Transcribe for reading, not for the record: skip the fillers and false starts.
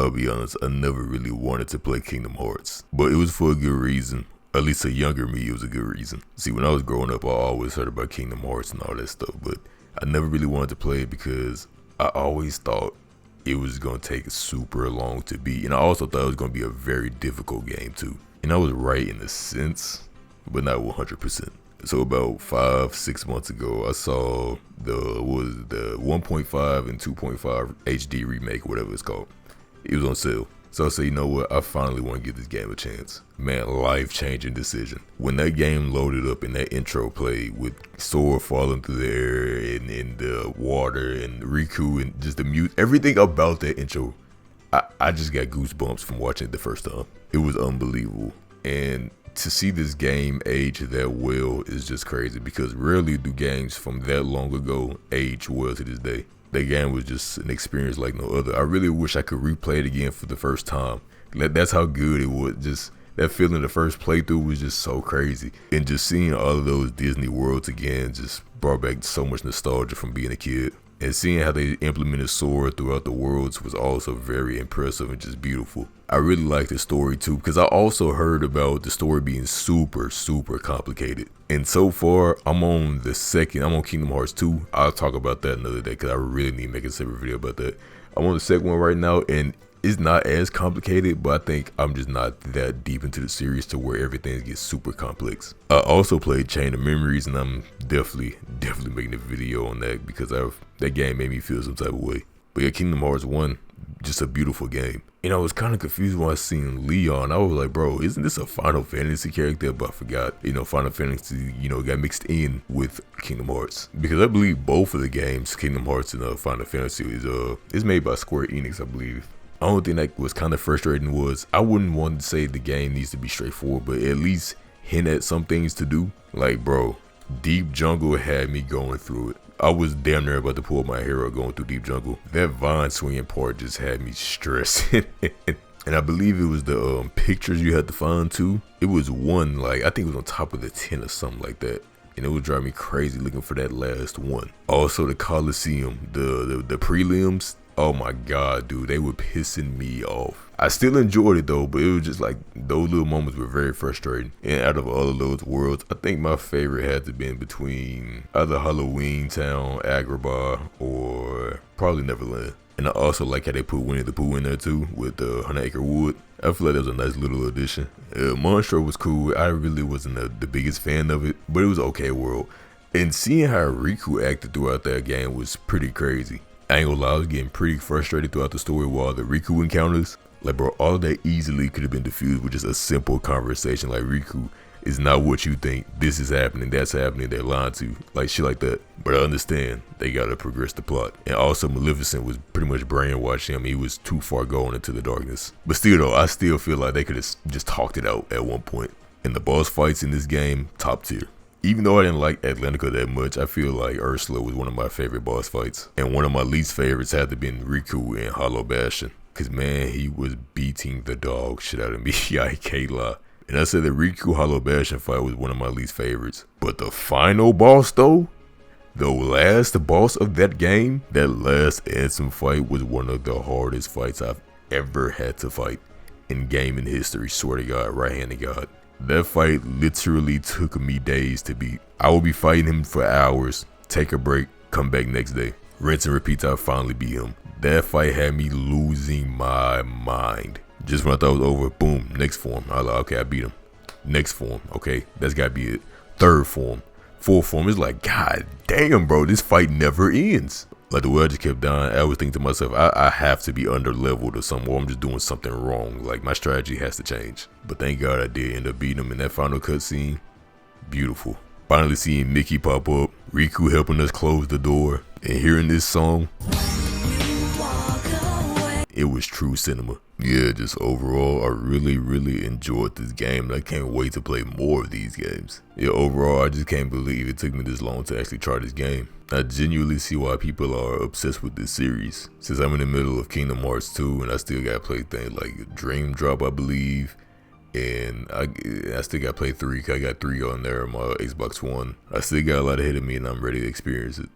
I'll be honest, I never really wanted to play Kingdom Hearts, but it was for a good reason. At least a younger me, it was a good reason. See, when I was growing up, I always heard about Kingdom Hearts and all that stuff, but I never really wanted to play it because I always thought it was going to take super long to beat, and I also thought it was going to be a very difficult game too. And I was right in a sense, but not 100%. So about 5-6 months ago, I saw the 1.5 and 2.5 HD remake, whatever it's called. It was on sale. So I said, you know what? I finally want to give this game a chance. Man, life-changing decision. When that game loaded up and that intro played with Sora falling through the air and in the water and Riku and just the music, everything about that intro, I just got goosebumps from watching it the first time. It was unbelievable. And to see this game age that well is just crazy because rarely do games from that long ago age well to this day. That game was just an experience like no other. I really wish I could replay it again for the first time. That's how good it was. Just that feeling the first playthrough was just so crazy. And just seeing all of those Disney worlds again just brought back so much nostalgia from being a kid. And seeing how they implemented Sora throughout the worlds was also very impressive and just beautiful. I really like the story too because I also heard about the story being super complicated. And so far, I'm on Kingdom Hearts 2. I'll talk about that another day because I really need to make a separate video about that. I'm on the second one right now and it's not as complicated, but I think I'm just not that deep into the series to where everything gets super complex. I also played Chain of Memories and I'm definitely making a video on that because that game made me feel some type of way. But yeah, Kingdom Hearts 1, just a beautiful game. And I was kind of confused when I seen Leon. I was like, bro, isn't this a Final Fantasy character? But I forgot, Final Fantasy, got mixed in with Kingdom Hearts. Because I believe both of the games, Kingdom Hearts and Final Fantasy, is made by Square Enix, I believe. The only thing that was kind of frustrating was I wouldn't want to say the game needs to be straightforward, but at least hint at some things to do. Like, bro, Deep Jungle had me going through it. I was damn near about to pull my hero going through Deep Jungle. That vine swinging part just had me stressing. And I believe it was the pictures you had to find too. It was one, I think it was on top of the 10 or something like that. And it would drive me crazy looking for that last one. Also the Coliseum, the prelims. Oh my god, dude, they were pissing me off. I still enjoyed it though, but it was just like those little moments were very frustrating. And out of all of those worlds, I think my favorite had to be in between either Halloween Town, Agrabah, or probably Neverland. And I also like how they put Winnie the Pooh in there too with 100 Acre Wood. I feel like that was a nice little addition. Monstro was cool. I really wasn't the biggest fan of it, but it was okay world. And seeing how Riku acted throughout that game was pretty crazy. I ain't gonna lie, I was getting pretty frustrated throughout the story with all the Riku encounters. Like, bro, all of that easily could have been diffused with just a simple conversation. Like, Riku is not what you think. This is happening, that's happening, they're lying to you. Like, shit like that. But I understand, they gotta progress the plot. And also, Maleficent was pretty much brainwashing him. He was too far going into the darkness. But still, though, I still feel like they could have just talked it out at one point. And the boss fights in this game, top tier. Even though I didn't like Atlantica that much, I feel like Ursula was one of my favorite boss fights. And one of my least favorites had to be Riku in Hollow Bastion. Cause man, he was beating the dog shit out of me. I can't lie. And I said the Riku Hollow Bastion fight was one of my least favorites. But the final boss though, the last boss of that game, that last Ansem fight was one of the hardest fights I've ever had to fight in gaming history. Swear to God, right hand to God. That fight literally took me days to beat. I would be fighting him for hours, take a break, come back next day. Rinse and repeat till I finally beat him. That fight had me losing my mind. Just when I thought it was over, boom, next form. I was like, okay, I beat him. Next form, okay, that's gotta be it. Third form, fourth form. It's like, god damn, bro, this fight never ends. Like the way I just kept dying, I was thinking to myself, I have to be under leveled or something, or I'm just doing something wrong. Like my strategy has to change. But thank God I did end up beating him in that final cutscene. Beautiful. Finally seeing Mickey pop up, Riku helping us close the door, and hearing this song. It was true cinema. Yeah, just overall, I really enjoyed this game, and I can't wait to play more of these games. Yeah, overall, I just can't believe it took me this long to actually try this game. I genuinely see why people are obsessed with this series, since I'm in the middle of Kingdom Hearts 2, and I still gotta play things like Dream Drop, I believe, and I still gotta play 3, cause I got 3 on there on my Xbox One. I still got a lot ahead of me, and I'm ready to experience it.